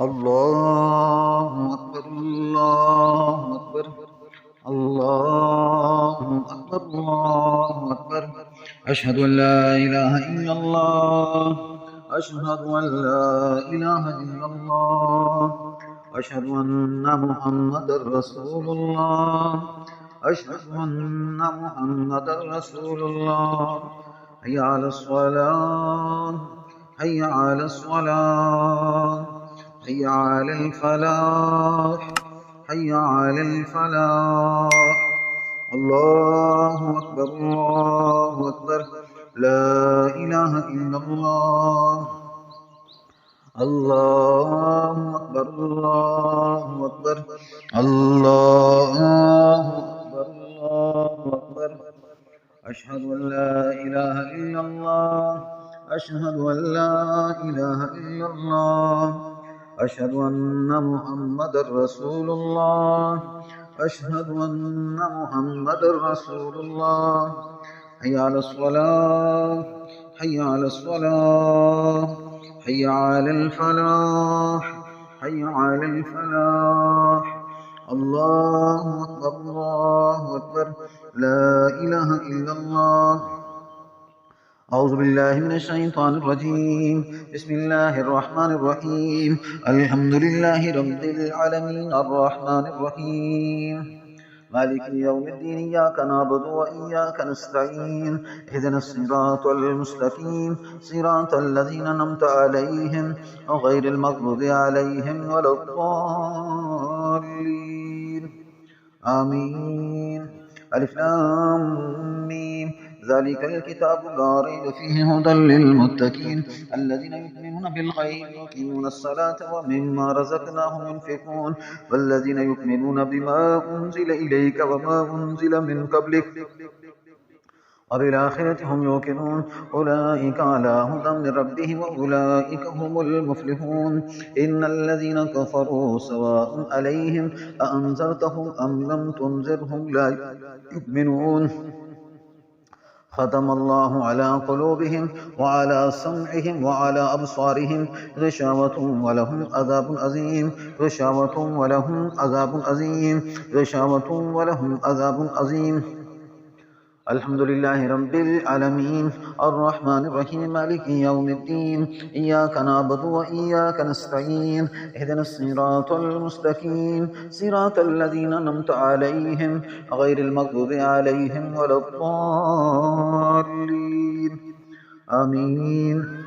الله أكبر الله أكبر الله أكبر الله أكبر أشهد أن لا إله إلا الله أشهد أن لا إله إلا الله أشهد أن محمدا رسول الله أشهد أن محمدا رسول الله حي على الصلاة حي على الصلاة حي على الفلاح حي على الفلاح الله أكبر الله أكبر لا إله إلا الله الله أكبر الله أكبر الله أكبر الله أكبر أشهد أن لا إله إلا الله أشهد أن لا إله إلا الله أشهد أن محمدا رسول الله أشهد أن محمدا رسول الله حي على الصلاة حي على الصلاة حي على الفلاح حي على الفلاح الله أكبر الله أكبر لا إله إلا الله أعوذ بالله من الشيطان الرجيم بسم الله الرحمن الرحيم الحمد لله رب العالمين الرحمن الرحيم مالك يوم الدين إياك نعبد وإياك نستعين اهدنا الصراط المستقيم صراط الذين أنعمت عليهم غير المغضوب عليهم ولا الضالين آمين ألف لام ميم ذلك الكتاب لا ريب فيه هدى للمتقين الذين يؤمنون بالغيب ويقيمون الصلاة ومما رزقناهم ينفقون والذين يؤمنون بما أنزل إليك وما أنزل من قبلك وبالآخرة هم يوقنون أولئك على هدى من ربهم وأولئك هم المفلحون إن الذين كفروا سواء عليهم أأنذرتهم أم لم تنذرهم لا يؤمنون ختم الله على قلوبهم وعلى سمعهم وعلى أبصارهم غشاوة ولهم عذاب عظيم غشاوة ولهم عذاب عظيم غشاوة ولهم عذاب عظيم الحمد لله رب العالمين الرحمن الرحيم مالك يوم الدين إياك نعبد وإياك نستعين اهدنا الصراط المستقيم صراط الذين أنعمت عليهم غير المغضوب عليهم ولا الضالين آمين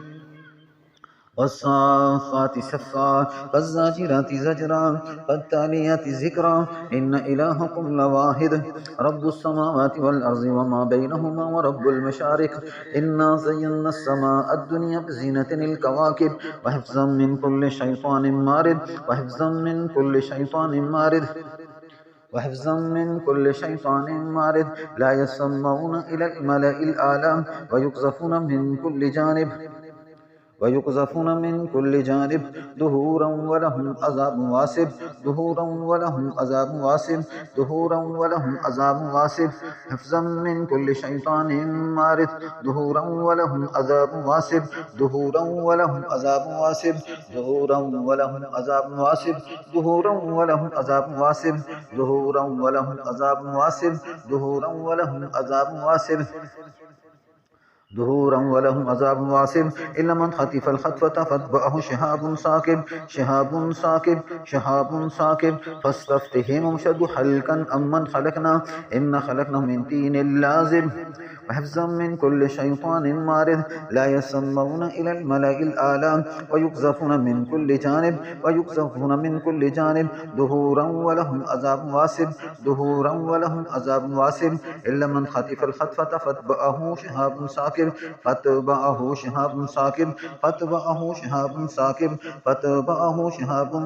والصافات صفا والزاجرات زجرا والتاليات ذكرا إن إلهكم لواحد رب السماوات والأرض وما بينهما ورب المشارق إنا زينا السماء الدنيا بزينة الكواكب وحفظا من كل شيطان مارد وحفظا من كل شيطان مارد وحفظا من كل شيطان مارد لا يسمعون إلى الملأ الأعلى ويقذفون من كل جانب دهورا ولهم عذاب واسب دهورا ولهم عذاب واسب دهورا ولهم عذاب واسب حفظا من كل شيطان مارد دهورا ولهم عذاب واسب دهورا ولهم عذاب واسب دهورا ولهم عذاب واسب دهورا ولهم عذاب واسب دهورا ولهم عذاب واسب دهورا ولهم عذاب واسب دهورا ولهم عذاب واصب إلا من خطف الخطفة فاتبعه شهاب ثاقب فاستفتهم شد حلقا أمن خلقنا إن خلقنا من طين لازب وحفظا من كل شيطان مارد لا يسمعون إلى الملأ الأعلى ويقذفون من كل جانب دهورا ولهم عذاب واصب دهورا ولهم عذاب واصب إلا من خطف الخطفة فاتبعه شهاب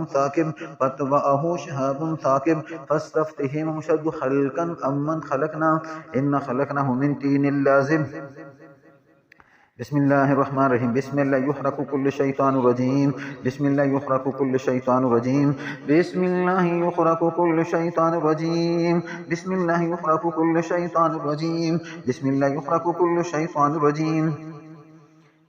ثاقب فاتبعه شهاب ثاقب فاستفتهم شد خلقا أمن خلقنا إن خلقناه من طين لازب بسم الله الرحمن الرحيم بسم الله يحرق كل شيطان رجيم بسم الله يحرق كل شيطان رجيم بسم الله يحرق كل شيطان رجيم بسم الله يحرق كل شيطان رجيم بسم الله يحرق كل شيطان رجيم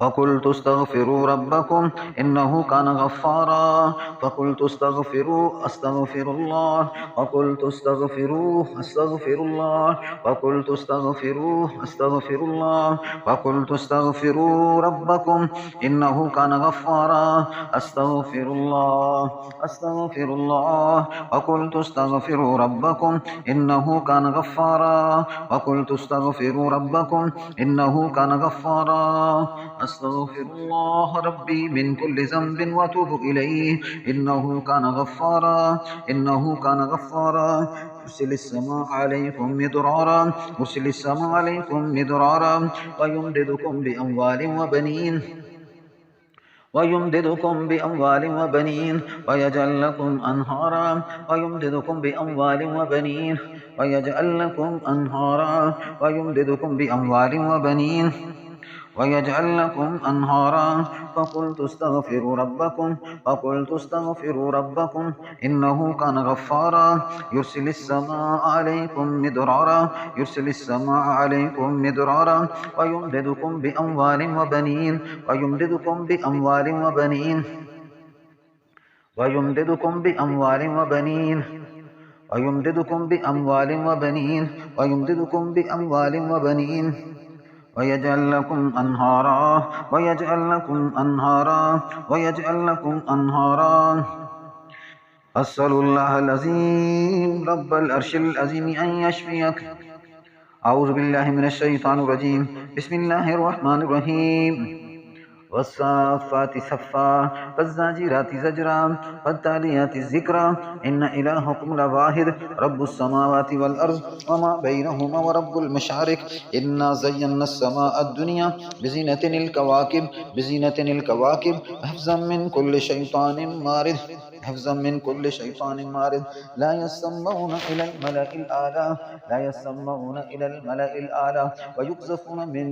فقلت استغفروا ربكم إنه كان غفارا. فقلت استغفروا أستغفر الله. فقلت أستغفر الله. فقلت أستغفر الله. فقلت استغفروا ربكم إنه كان غفارا. أستغفر الله. وقلت استغفروا ربكم إنه كان غفارا. وقلت استغفروا ربكم إنه كان غفارا. أستغفر الله ربي من كل ذنب وأتوب إليه إنه كان غفارا. يرسل السماء عليكم مدرارا ويمددكم بأموال وبنين ويجعل لكم أنهارا. ويمددكم بأموال وبنين ويجعل لكم أنهارا. فقلت استغفروا ربكم إنه كان غفارا. يرسل السماء عليكم مدرارا ويمددكم بأموال وبنين ويمددكم بأموال وبنين ويمددكم بأموال وبنين ويمددكم بأموال وبنين ويمددكم بأموال وبنين ويجعل لكم أنهارا. أسأل الله العظيم رب العرش العظيم أن يشفيك. أعوذ بالله من الشيطان الرجيم. بسم الله الرحمن الرحيم. والصافات صفا فالزاجرات زجرا فالتاليات ذكرا إن إلهكم لواحد رب السماوات والأرض وما بينهما ورب المشارق. إنا زينا السماء الدنيا بزينة الكواكب حفظا من كل شيطان مارد. لا يسمعون إلى الملأ الأعلى ويقذفون من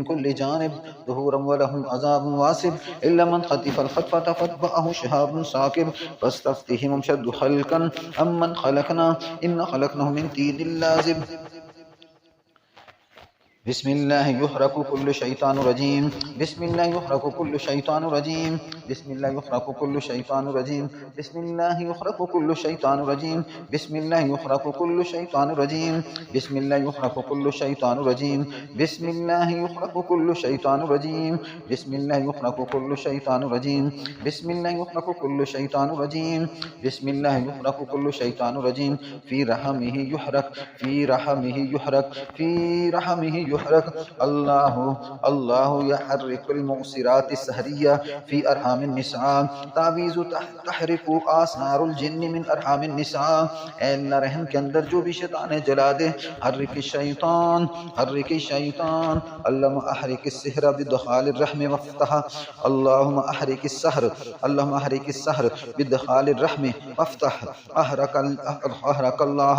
كل جانب ظهورا ولهم عذاب واصب إلا من خطف الخطفة فاتبعه شهاب ثاقب. فاستفتهم أشد خلقا أم من خلقنا إن خلقناهم من طين لازب. بسم الله يحرق كل شيطان رجيم. بسم الله يحرق كل شيطان رجيم. بسم الله يحرق كل شيطان رجيم. بسم الله يحرق كل شيطان رجيم. بسم الله يحرق كل شيطان رجيم. بسم الله يحرق كل شيطان رجيم. بسم الله يحرق كل شيطان رجيم. بسم الله يحرق كل شيطان رجيم. بسم الله يحرق كل شيطان رجيم. بسم الله يحرق كل شيطان رجيم. في رحمه يحرق الله يحرك المعصرات السهرية في أرحام النساء. تعویذ تحرك آثار الجن من أرحام النساء. اے اللہ رحم کے اندر جو بھی شیطان جلا دے. حرک الشیطان اللهم احرك السحر بدخال الرحم وافتح. اللهم احرك السحر بدخال الرحم وافتح. أحرق الله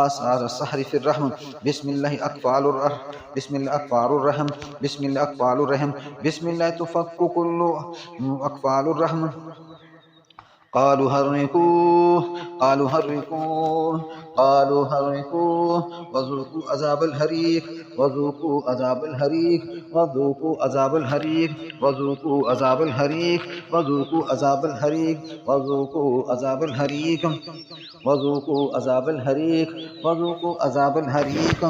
آثار السحر في الرحم. بسم الله أكفال الرحم. بسم الله أكفال الرحم. بسم الله أكفال الرحم. بسم الله تفك كل أكفال الرحم. قالوا حرقوه وذوقوا عذاب الحريق. وذوقوا عذاب الحريق. وذوقوا عذاب الحريق. وذوقوا عذاب الحريق. وذوقوا عذاب الحريق. وذوقوا عذاب الحريق. وذوقوا عذاب الحريق. وذوقوا عذاب الحريق.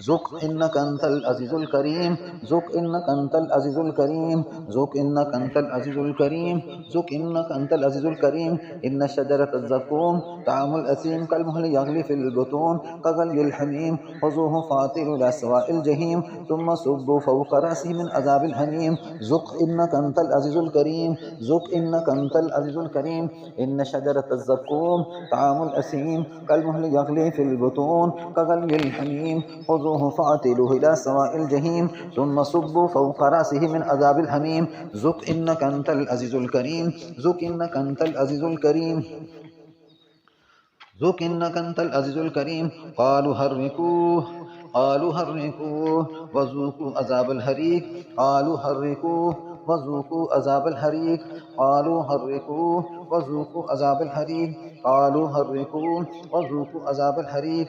ذق إنك أنت العزيز الكريم. ذق إنك أنت العزيز الكريم. ذق إنك أنت العزيز الكريم. ذق إنك أنت العزيز الكريم. إن شجرة الزقوم طعام الأثيم كالمهل يغلي في البطون كغلي الحميم خذوه فاعتلوا إلى سواء الجحيم ثم صبوا فوق رأسه من عذاب الحميم. ذق إنك أنت العزيز الكريم. ذق إنك أنت العزيز الكريم. إن شجرة الزقوم طعام الأثيم كالمهل يغلي في البطون كغلي الحميم خذوه فاعتلوه إلى سواء الجحيم ثم صبوا فوق رأسه من عذاب الحميم. ذق إنك أنت العزيز الكريم. ذق إنك أنت العزيز الكريم. ذق إنك أنت العزيز الكريم. قالوا حرقوه وذوقوا عذاب الحريق. قالوا حرقوه وذوقوا عذاب الحريق. قالوا حرقوه وذوقوا عذاب الحريق. قالوا حرقوه وذوقوا عذاب الحريق.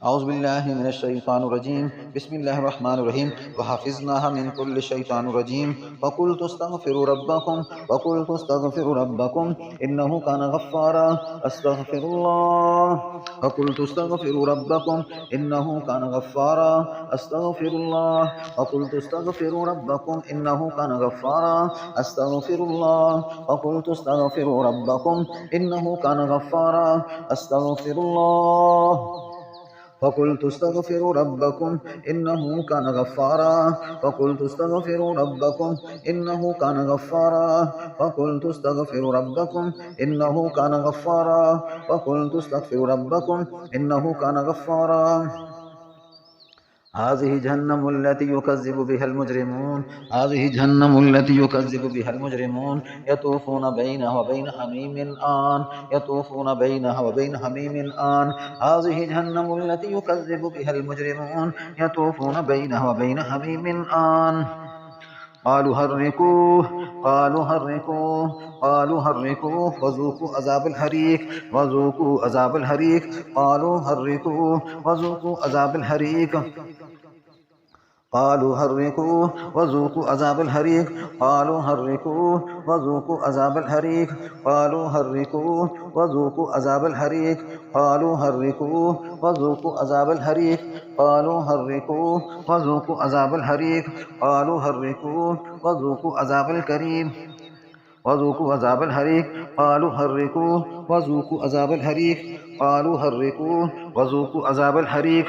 أعوذ بالله من الشيطان الرجيم بسم الله الرحمن الرحيم وحفظناها من كل شيطان رجيم وقلت استغفروا ربكم إنه كان غفارا أستغفر الله وقلت استغفروا ربكم إنه كان غفارا أستغفر الله وقلت استغفروا ربكم إنه كان غفارا أستغفر الله وقلت استغفروا ربكم إنه كان غفارا أستغفر الله فقلت استغفروا ربكم إنه كان غفارا فقلت استغفروا ربكم إنه كان غفارا فقلت استغفروا ربكم إنه كان غفارا فقلت استغفروا ربكم إنه كان غفارا هذه جهنم التي يكذب بها المجرمون يطوفون بينها وبين حميم آن هذه جهنم التي يكذب بها المجرمون يطوفون بينها وبين حميم آن قالوا حرقوه وذوقوا عذاب الحريق قالوا حرقوه وذوقوا عذاب الحريق قالوا حرقوه وذوقوا عذاب الحريق قالوا حرقوه وذوقوا عذاب الحريق قالوا حرقوه وذوقوا عذاب الحريق قالوا حرقوه وذوقوا عذاب الحريق قالوا حرقوه وذوقوا عذاب الحريق قالوا حرقوه وذوقوا عذاب الكريم وذوقوا عذاب الحريق قالوا حرقوه وذوقوا عذاب الحريق قالوا حرقوه وذوقوا عذاب الحريق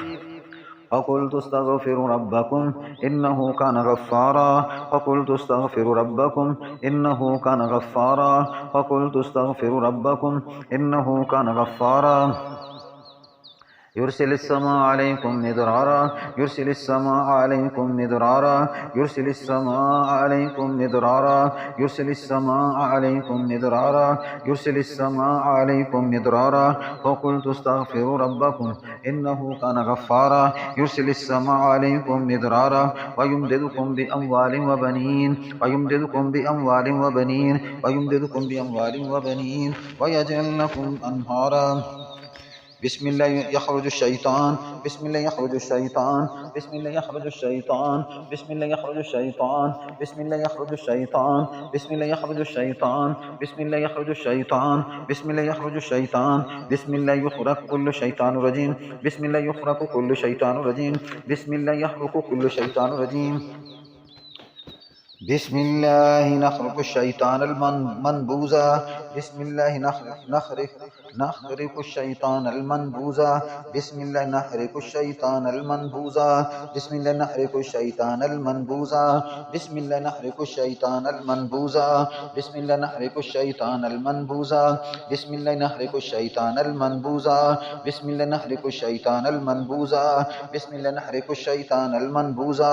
فقلت استغفروا ربكم إنه كان غفارا فقلت استغفروا ربكم إنه كان غفارا فقلت استغفروا ربكم إنه كان غفارا يرسل السماء عليكم مدرارا يرسل السماء عليكم مدرارا يرسل السماء عليكم مدرارا يرسل السماء عليكم مدرارا يرسل السماء عليكم مدرارا فقلت استغفروا ربكم إنه كان غفارا يرسل السماء عليكم مدرارا ويمددكم بأموال وبنين ويجعل لكم أنهارا بسم الله يخرج الشيطان بسم الله يخرج الشيطان بسم الله يخرج الشيطان بسم الله يخرج الشيطان بسم الله يخرج الشيطان بسم الله يخرج الشيطان بسم الله يخرج الشيطان بسم الله يخرج الشيطان بسم الله يخرج كل شيطان رجيم بسم الله يخرج كل شيطان رجيم بسم الله يخرج كل شيطان رجيم بسم الله نخرق الشيطان المنبوذا بسم الله نخرق الشيطان المنبوذا بسم الله نخرق الشيطان المنبوذا بسم الله نخرق الشيطان المنبوذا بسم الله نخرق الشيطان المنبوذا بسم الله نخرق الشيطان المنبوذا بسم الله نخرق الشيطان المنبوذا بسم الله نخرق الشيطان المنبوذا بسم الله نخرق الشيطان المنبوذا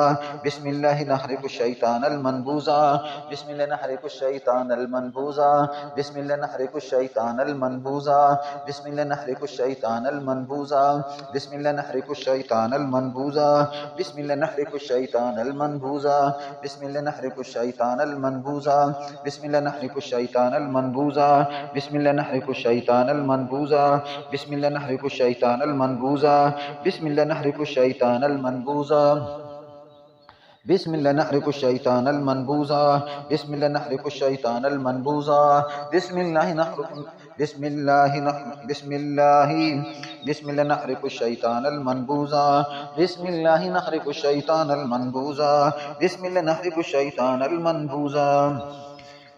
بسم الله نخرق الشيطان المنبوذا بسم الله نحرق الشيطان المنبوذا بسم الله نحرق الشيطان المنبوذا بسم الله نحرق الشيطان المنبوذا بسم الله نحرق الشيطان المنبوذا بسم الله نحرق الشيطان المنبوذا بسم الله نحرق الشيطان المنبوذا بسم الله نحرق الشيطان المنبوذا بسم الله نحرق الشيطان المنبوذا بسم الله نحرق الشيطان المنبوذا بسم الله نحرق الشيطان المنبوذا بسم الله نحرق الشيطان المنبوذا بسم الله نحرق الشيطان المنبوذا بسم الله نحرق بسم الله نحرق الشيطان المنبوذا بسم الله نحرق الشيطان المنبوذا بسم الله نحرق الشيطان المنبوذا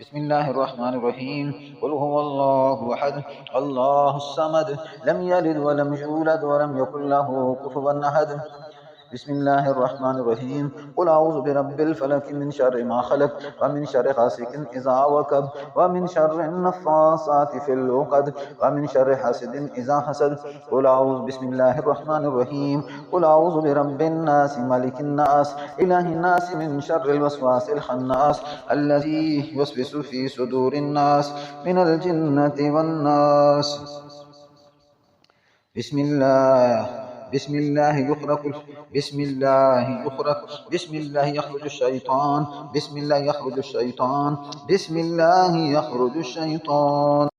بسم الله الرحمن الرحيم قل هو الله أحد الله الصمد لم يلد ولم يولد ولم يكن له كفوا أحد بسم الله الرحمن الرحيم قل أعوذ برب الفلق من شر ما خلق ومن شر غاسق إذا وقب ومن شر النفاثات في العقد ومن شر حاسد إذا حسد قل أعوذ بسم الله الرحمن الرحيم قل أعوذ برب الناس ملك الناس إله الناس من شر الوسواس الخناس الذي يوسوس في صدور الناس من الجنة والناس بسم الله يخرج الشيطان بسم الله يخرج الشيطان